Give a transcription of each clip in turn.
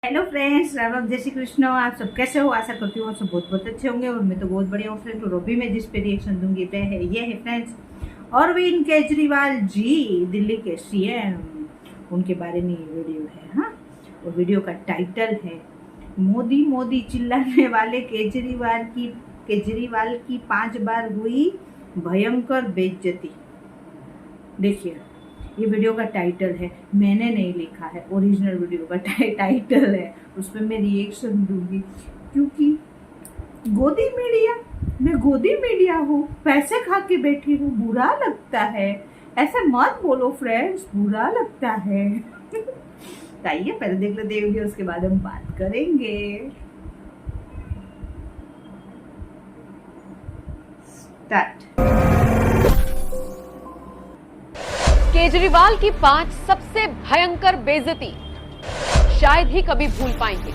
Hello friends, Ram Ram, जय श्री कृष्ण। आप सब कैसे हो? आशा करती हूँ आप सब बहुत बहुत अच्छे होंगे और मैं तो बहुत बढ़िया हूँ फ्रेंड्स। और अभी मैं जिस पे रिएक्शन दूंगी वह है ये है फ्रेंड्स, अरविंद केजरीवाल जी, दिल्ली के सीएम, उनके बारे में ये वीडियो है। हाँ, और वीडियो का टाइटल है मोदी मोदी चिल्लाने वाले केजरीवाल की 5 बार हुई भयंकर बेइज्जती। देखिए, ये वीडियो का टाइटल है, मैंने नहीं लिखा है, ओरिजिनल वीडियो का टाइटल है। उस पर मैं रिएक्शन दूंगी क्योंकि मैं गोदी मीडिया हूँ, पैसे खा के बैठी हूँ, बुरा लगता है। ऐसे मत बोलो फ्रेंड्स, बुरा लगता है। तो आइए पहले देख लेते हैं वीडियो, उसके बाद हम बात करेंगे। स्टार्ट। केजरीवाल की 5 सबसे भयंकर बेइज्जती शायद ही कभी भूल पाएंगे।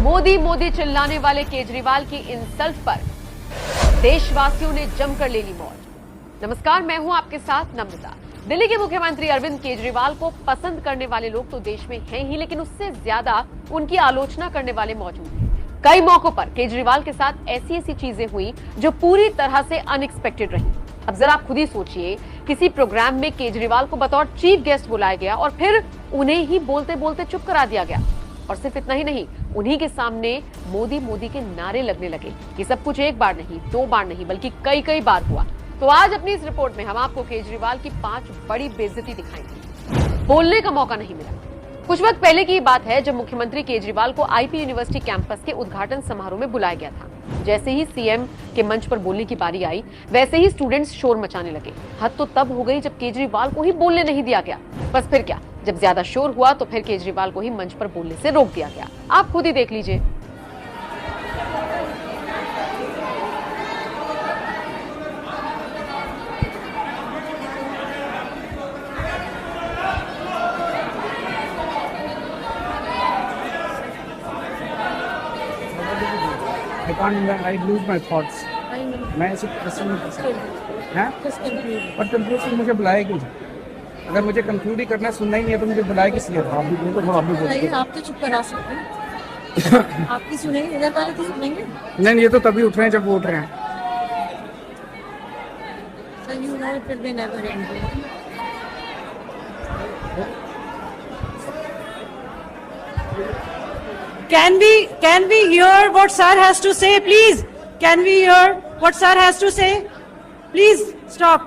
मोदी मोदी चिल्लाने वाले केजरीवाल की इंसल्ट पर देशवासियों ने जमकर ले ली मौज। नमस्कार, मैं हूं आपके साथ नम्रता। दिल्ली के मुख्यमंत्री अरविंद केजरीवाल को पसंद करने वाले लोग तो देश में हैं ही, लेकिन उससे ज्यादा उनकी आलोचना करने वाले मौजूद हैं। कई मौकों पर केजरीवाल के साथ ऐसी ऐसी चीजें हुई जो पूरी तरह से अनएक्सपेक्टेड रही। अब जरा आप खुद ही सोचिए, किसी प्रोग्राम में केजरीवाल को बतौर चीफ गेस्ट बुलाया गया और फिर उन्हें ही बोलते बोलते चुप करा दिया गया। और सिर्फ इतना ही नहीं, उन्हीं के सामने मोदी मोदी के नारे लगने लगे। ये सब कुछ एक बार नहीं, 2 बार नहीं, बल्कि कई कई बार हुआ। तो आज अपनी इस रिपोर्ट में हम आपको केजरीवाल की 5 बड़ी बेइज्जती दिखाएंगे। बोलने का मौका नहीं मिला। कुछ वक्त पहले की बात है जब मुख्यमंत्री केजरीवाल को आईपी यूनिवर्सिटी कैंपस के उद्घाटन समारोह में बुलाया गया था। जैसे ही सीएम के मंच पर बोलने की बारी आई, वैसे ही स्टूडेंट्स शोर मचाने लगे। हद तो तब हो गई जब केजरीवाल को ही बोलने नहीं दिया गया। बस फिर क्या, जब ज्यादा शोर हुआ तो फिर केजरीवाल को ही मंच पर बोलने से रोक दिया गया। आप खुद ही देख लीजिए। I lose my thoughts. मैं ऐसे क्वेश्चन नहीं कर सकता हैं, और कंक्लूड मुझे बुलाया क्यों? अगर मुझे कंक्लूड ही करना सुनना ही नहीं है तो मुझे बुलाया किस लिए? आप भी बोलो, आप भी बोलो। आप तो चुप करा सकते हैं। आपकी सुनेंगे, इधर वाले तो सुनेंगे। नहीं, ये तो तभी उठ रहे हैं जब वो उठ रहे हैं। So you know it will be never ending. Can we hear what sir has to say, please? Can we hear what sir has to say? Please stop.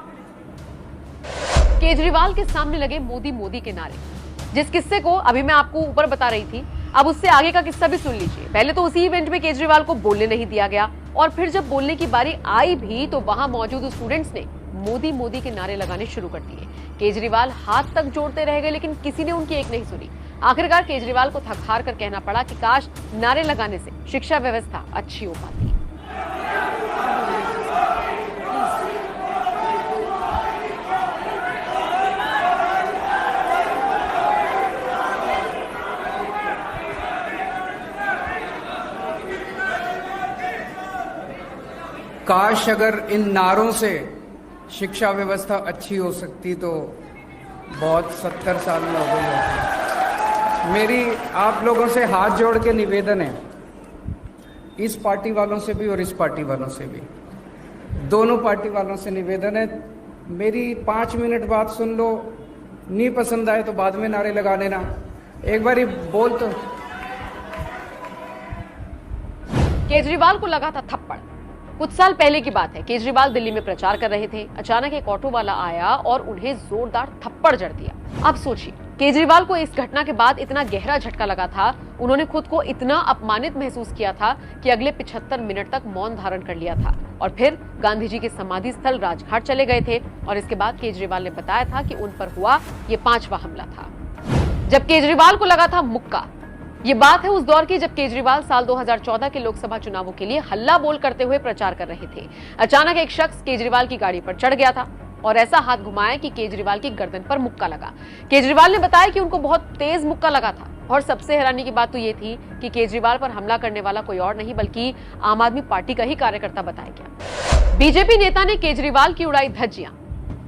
Kejriwal के सामने लगे मोदी मोदी के नारे। जिस किस्से को अभी मैं आपको ऊपर बता रही थी, अब उससे आगे का किस्सा भी सुन लीजिए। पहले तो उसी इवेंट में केजरीवाल को बोलने नहीं दिया गया, और फिर जब बोलने की बारी आई भी तो वहां मौजूद स्टूडेंट्स ने मोदी मोदी के नारे लगाने शुरू कर दिए। केजरीवाल हाथ तक जोड़ते रह गए, लेकिन किसी ने उनकी एक नहीं सुनी। आखिरकार केजरीवाल को थक हार कर कहना पड़ा कि काश नारे लगाने से शिक्षा व्यवस्था अच्छी हो पाती। काश अगर इन नारों से शिक्षा व्यवस्था अच्छी हो सकती तो बहुत 70 साल में हो गई होती। मेरी आप लोगों से हाथ जोड़ के निवेदन है, इस पार्टी वालों से भी और इस पार्टी वालों से भी, दोनों पार्टी वालों से निवेदन है, मेरी 5 मिनट बात सुन लो। नहीं पसंद आए तो बाद में नारे लगा देना। एक बार बोल तो। केजरीवाल को लगा था थप्पड़। कुछ साल पहले की बात है, केजरीवाल दिल्ली में प्रचार कर रहे थे। अचानक एक ऑटो वाला आया और उन्हें जोरदार थप्पड़ जड़ दिया। अब सोचिए, केजरीवाल को इस घटना के बाद इतना गहरा झटका लगा था, उन्होंने खुद को इतना अपमानित महसूस किया था कि अगले 75 मिनट तक मौन धारण कर लिया था और फिर गांधी जी के समाधि स्थल राजघाट चले गए थे। और इसके बाद केजरीवाल ने बताया था कि उन पर हुआ ये 5वां हमला था। जब केजरीवाल को लगा था मुक्का। ये बात है उस दौर की जब केजरीवाल साल 2014 के लोकसभा चुनावों के लिए हल्ला बोल करते हुए प्रचार कर रहे थे। अचानक एक शख्स केजरीवाल की गाड़ी पर चढ़ गया था और ऐसा हाथ घुमाया कि केजरीवाल की गर्दन पर मुक्का लगा। केजरीवाल ने बताया कि उनको बहुत तेज मुक्का लगा था। और सबसे हैरानी की बात तो ये थी कि केजरीवाल पर हमला करने वाला कोई और नहीं बल्कि आम आदमी पार्टी का ही कार्यकर्ता बताया गया। बीजेपी नेता ने केजरीवाल की उड़ाई धज्जियां।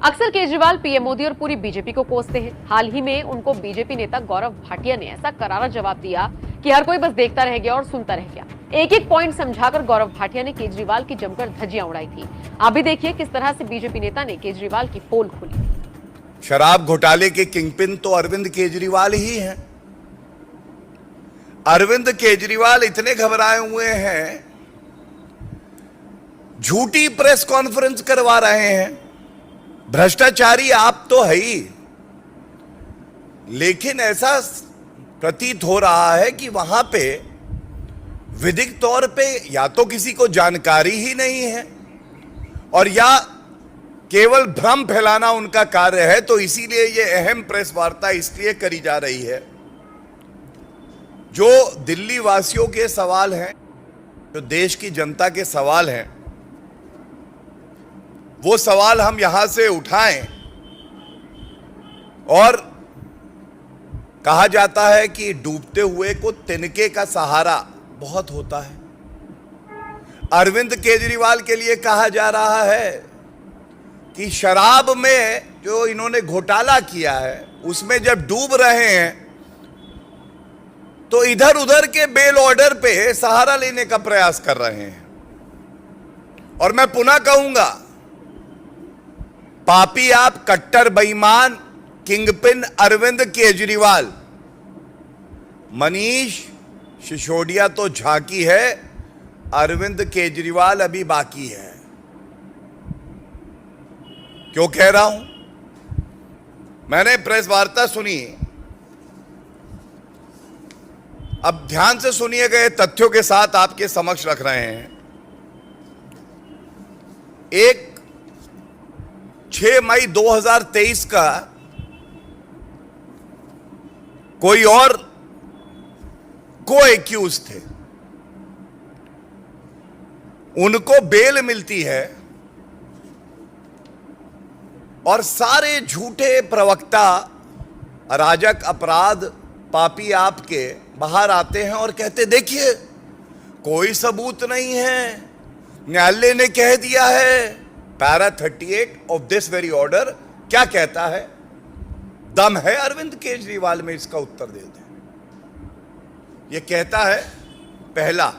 अक्सर केजरीवाल पीएम मोदी और पूरी बीजेपी को कोसते हैं। हाल ही में उनको बीजेपी नेता गौरव भाटिया ने ऐसा करारा जवाब दिया कि हर कोई बस देखता रह गया और सुनता रह गया। एक एक पॉइंट समझाकर गौरव भाटिया ने केजरीवाल की जमकर धज्जियां उड़ाई थी। आप भी देखिए किस तरह से बीजेपी नेता ने केजरीवाल की पोल खोली। शराब घोटाले के किंगपिन तो अरविंद केजरीवाल ही हैं। अरविंद केजरीवाल इतने घबराए हुए हैं, झूठी प्रेस कॉन्फ्रेंस करवा रहे हैं। भ्रष्टाचारी आप तो है ही, लेकिन ऐसा प्रतीत हो रहा है कि वहां पे विधिक तौर पे या तो किसी को जानकारी ही नहीं है और या केवल भ्रम फैलाना उनका कार्य है। तो इसीलिए यह अहम प्रेस वार्ता इसलिए करी जा रही है। जो दिल्ली वासियों के सवाल हैं, जो देश की जनता के सवाल हैं, वो सवाल हम यहां से उठाएं। और कहा जाता है कि डूबते हुए को तिनके का सहारा बहुत होता है। अरविंद केजरीवाल के लिए कहा जा रहा है कि शराब में जो इन्होंने घोटाला किया है उसमें जब डूब रहे हैं तो इधर उधर के बेल ऑर्डर पे सहारा लेने का प्रयास कर रहे हैं। और मैं पुनः कहूंगा, पापी आप, कट्टर बेईमान, किंगपिन अरविंद केजरीवाल, मनीष सिसोदिया तो झांकी है, अरविंद केजरीवाल अभी बाकी है। क्यों कह रहा हूं? मैंने प्रेस वार्ता सुनी। अब ध्यान से सुनिए, गए तथ्यों के साथ आपके समक्ष रख रहे हैं। एक 6 मई 2023 का कोई और को एक्यूज थे, उनको बेल मिलती है और सारे झूठे प्रवक्ता, अराजक, अपराध, पापी आपके बाहर आते हैं और कहते देखिए कोई सबूत नहीं है, न्यायालय ने कह दिया है। Para 38 of this very order क्या कहता है? दम है अरविंद केजरीवाल में? इसका उत्तर दे दें। यह कहता है, पहला,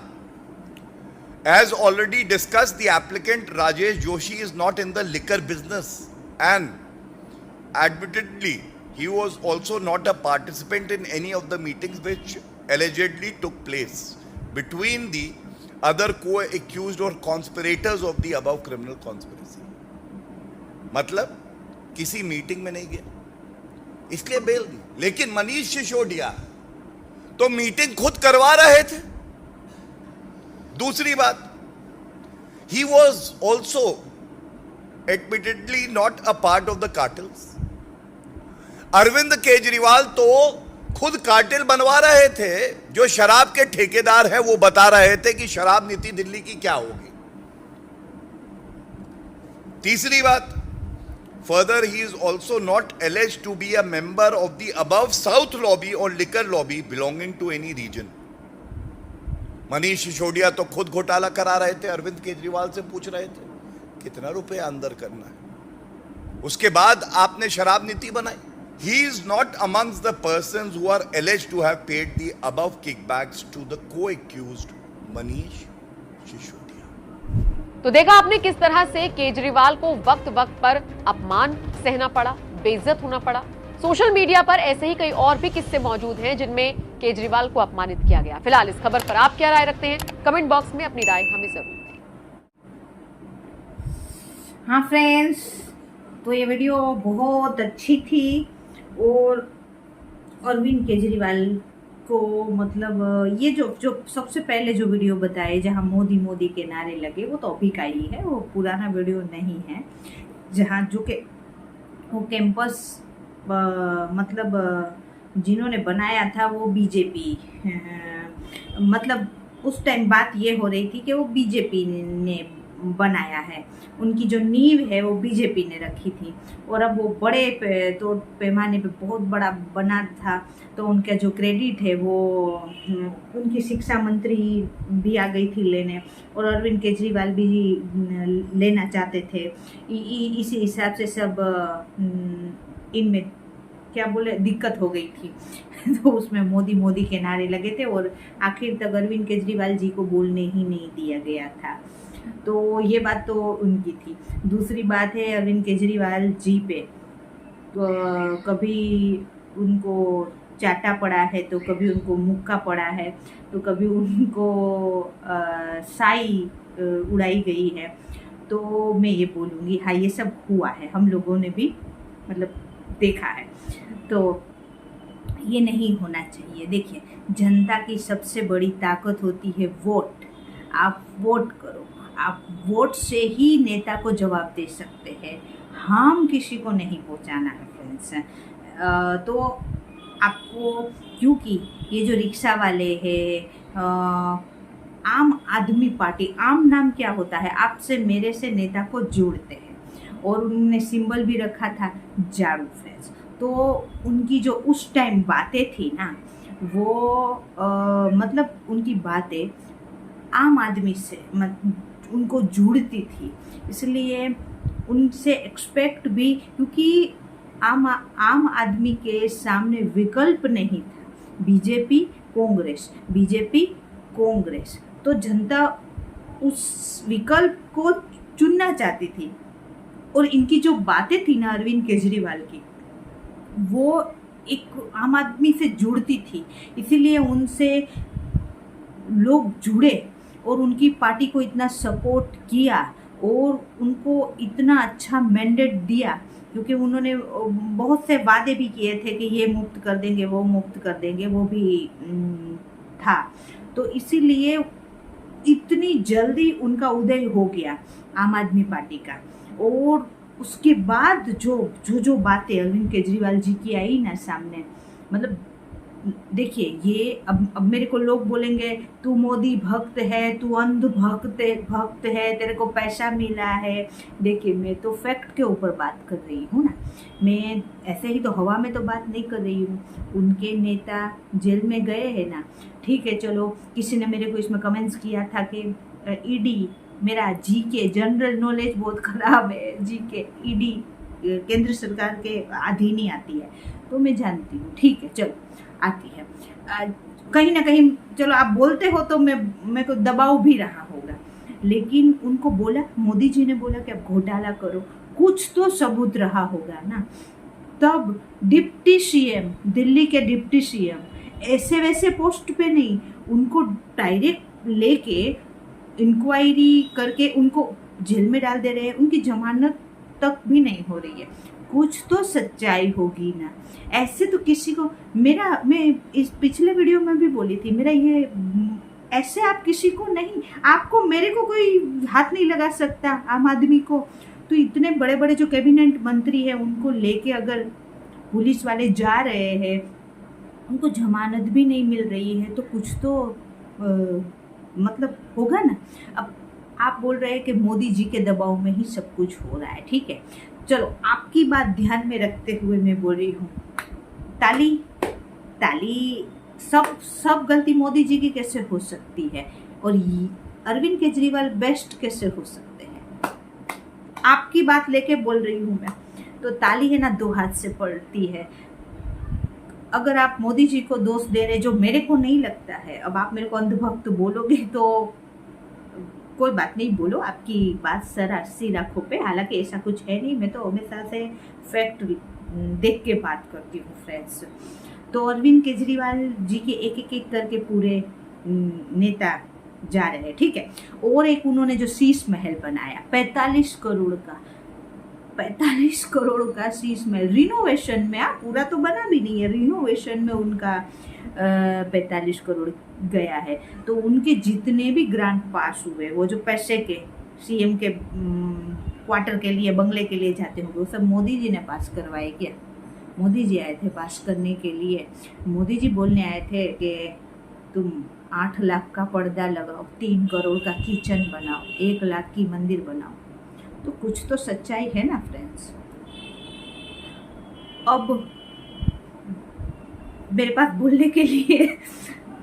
as already discussed, the applicant Rajesh Joshi is not in the liquor business and admittedly he was also not a participant in any of the meetings which allegedly took place between the other co-accused or conspirators of the above criminal conspiracy. मतलब किसी meeting में नहीं गया, इसलिए bell दी। लेकिन मनीष सिसोदिया तो meeting खुद करवा रहे थे। दूसरी बात, he was also admittedly not a part of the cartels. Arvind Kejriwal तो खुद कार्टेल बनवा रहे थे। जो शराब के ठेकेदार हैं वो बता रहे थे कि शराब नीति दिल्ली की क्या होगी। तीसरी बात, further he is also not alleged to be a member of the above south lobby or liquor lobby belonging to any region. Manish Sisodia तो खुद घोटाला करा रहे थे, अरविंद केजरीवाल से पूछ रहे थे कितना रुपया अंदर करना है। उसके बाद आपने शराब नीति बनाई। He is not amongst the persons who are alleged to have paid the above kickbacks to the co-accused Manish Sisodia. तो देखा आपने किस तरह से केजरीवाल को वक्त वक्त पर अपमान सहना पड़ा, बेइज्जत होना पड़ा। सोशल मीडिया पर ऐसे ही कई और भी किस्से मौजूद हैं जिनमें केजरीवाल को अपमानित किया गया। फिलहाल इस खबर पर आप क्या राय रखते हैं? कमेंट बॉक्स में अपनी राय हमें जरूर दें। हाँ फ्रेंड्स, तो ये वीडियो बहुत अच्छी थी और अरविंद केजरीवाल को मतलब ये जो सबसे पहले जो वीडियो बताए जहाँ मोदी मोदी के नारे लगे वो तो अभी का ही है, वो पुराना वीडियो नहीं है। जहाँ जो कि वो कैंपस मतलब जिन्होंने बनाया था वो बीजेपी, मतलब उस टाइम बात ये हो रही थी कि वो बीजेपी ने बनाया है। उनकी जो नींव है वो बीजेपी ने रखी थी और अब वो बड़े पैमाने पे बहुत बड़ा बना था। तो उनका जो क्रेडिट है वो उनकी शिक्षा मंत्री भी आ गई थी लेने और अरविंद केजरीवाल भी लेना चाहते थे। इसी हिसाब से सब इनमें क्या बोले दिक्कत हो गई थी तो उसमें मोदी मोदी के नारे लगे थे और आखिर तक अरविंद केजरीवाल जी को बोलने ही नहीं दिया गया था। तो ये बात तो उनकी थी। दूसरी बात है अरविंद केजरीवाल जी पे तो कभी उनको चाटा पड़ा है तो कभी उनको मुक्का पड़ा है तो कभी उनको साई उड़ाई गई है। तो मैं ये बोलूँगी हाँ ये सब हुआ है, हम लोगों ने भी मतलब देखा है। तो ये नहीं होना चाहिए। देखिए जनता की सबसे बड़ी ताकत होती है वोट। आप वोट करो, आप वोट से ही नेता को जवाब दे सकते हैं। हम किसी को नहीं पहुंचाना है फ्रेंड्स। तो आपको क्योंकि ये जो रिक्शा वाले हैं आम आदमी पार्टी, आम नाम क्या होता है, आपसे मेरे से नेता को जोड़ते हैं और उन्होंने सिंबल भी रखा था झाड़ू फ्रेंड्स। तो उनकी जो उस टाइम बातें थी ना वो मतलब उनकी बातें आम आदमी से उनको जुड़ती थी, इसलिए उनसे एक्सपेक्ट भी क्योंकि आम आदमी के सामने विकल्प नहीं था बीजेपी कांग्रेस। तो जनता उस विकल्प को चुनना चाहती थी और इनकी जो बातें थी ना अरविंद केजरीवाल की वो एक आम आदमी से जुड़ती थी, इसीलिए उनसे लोग जुड़े और उनकी पार्टी को इतना सपोर्ट किया और उनको इतना अच्छा मैंडेट दिया क्योंकि उन्होंने बहुत से वादे भी किए थे कि ये मुक्त कर देंगे वो मुक्त कर देंगे, वो भी था। तो इसीलिए इतनी जल्दी उनका उदय हो गया आम आदमी पार्टी का। और उसके बाद जो बातें अरविंद केजरीवाल जी की आई ना सामने, मतलब देखिए ये अब मेरे को लोग बोलेंगे तू मोदी भक्त है, तू अंध भक्त है, तेरे को पैसा मिला है। देखिए मैं तो फैक्ट के ऊपर बात कर रही हूँ ना, मैं ऐसे ही तो हवा में तो बात नहीं कर रही हूँ। उनके नेता जेल में गए हैं ना, ठीक है चलो। किसी ने मेरे को इसमें कमेंट्स किया था कि ईडी मेरा जीके जनरल नॉलेज बहुत ख़राब है, जीके ईडी केंद्र सरकार के अधीन ही आती है, तो मैं जानती हूँ, ठीक है चलो आती है। कहीं ना कहीं चलो आप बोलते हो तो मैं को दबाव भी रहा होगा, लेकिन उनको बोला, मोदी जी ने बोला कि आप घोटाला करो, कुछ तो सबूत रहा होगा ना। तब डिप्टी सीएम, दिल्ली के डिप्टी सीएम ऐसे वैसे पोस्ट पे नहीं, उनको डायरेक्ट लेके इंक्वायरी करके उनको जेल में डाल दे रहे हैं, उनकी जमानत तक भी नहीं हो रही है। कुछ तो सच्चाई होगी ना, ऐसे तो किसी को मैं इस पिछले वीडियो में भी बोली थी, मेरा ये ऐसे आप किसी को नहीं, आपको मेरे को कोई हाथ नहीं लगा सकता आम आदमी को। तो इतने बड़े बड़े जो कैबिनेट मंत्री हैं उनको लेके अगर पुलिस वाले जा रहे हैं, उनको जमानत भी नहीं मिल रही है, तो कुछ तो मतलब होगा ना। अब आप बोल रहे हैं कि मोदी जी के दबाव में ही सब कुछ हो रहा है, ठीक है चलो आपकी बात ध्यान में रखते हुए मैं बोल रही हूँ, ताली सब गलती मोदी जी की कैसे हो सकती है और अरविंद केजरीवाल बेस्ट कैसे हो सकते हैं, आपकी बात लेके बोल रही हूँ मैं। तो ताली है ना दो हाथ से पड़ती है। अगर आप मोदी जी को दोष दे रहे जो मेरे को नहीं लगता है, अब आप मेरे को अंधभक्त बोलोगे तो कोई बात नहीं, बोलो, आपकी बात सरासी राखों पे, हालांकि ऐसा कुछ है नहीं, मैं तो हमेशा से फैक्ट देख के बात करती हूँ फ्रेंड्स। तो अरविंद केजरीवाल जी के एक करके पूरे नेता जा रहे हैं, ठीक है। और एक उन्होंने जो शीश महल बनाया 45 करोड़ का शीश महल, रिनोवेशन में, पूरा तो बना भी नहीं है, रिनोवेशन में उनका 45 करोड़ गया है। तो उनके जितने भी ग्रांट पास हुए, वो जो पैसे के सीएम के क्वार्टर के लिए, बंगले के लिए जाते होंगे, वो सब मोदी जी ने पास करवाए क्या? मोदी जी आए थे पास करने के लिए। मोदी जी बोलने आए थे कि तुम 8 लाख का पर्दा लगाओ, 3 करोड़ का किचन बनाओ, 1 लाख की मंदिर बनाओ, तो कुछ तो सच्चाई है ना फ्रेंड्स। अब मेरे पास बोलने के लिए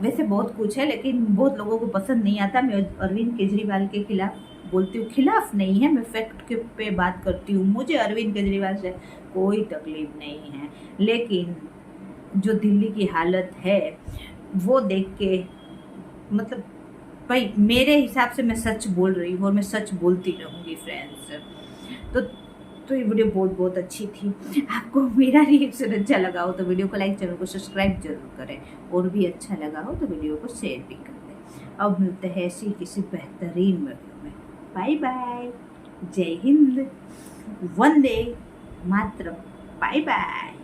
वैसे बहुत कुछ है, लेकिन बहुत लोगों को पसंद नहीं आता। मैं अरविंद केजरीवाल के खिलाफ बोलती हूँ, खिलाफ नहीं है, मैं फैक्ट पे बात करती हूँ। मुझे अरविंद केजरीवाल से कोई तकलीफ नहीं है, लेकिन जो दिल्ली की हालत है वो देख के मतलब भाई मेरे हिसाब से मैं सच बोल रही हूँ और मैं सच बोलती रहूँगी फ्रेंड्स। तो ये वीडियो बहुत बहुत अच्छी थी। आपको मेरा रिएक्शन अच्छा लगा हो तो वीडियो को लाइक, चैनल को सब्सक्राइब जरूर करें, और भी अच्छा लगा हो तो वीडियो को शेयर भी कर दें। अब मिलते हैं ऐसी किसी बेहतरीन वीडियो में। बाय बाय, जय हिंद, वंदे मातरम, बाय बाय।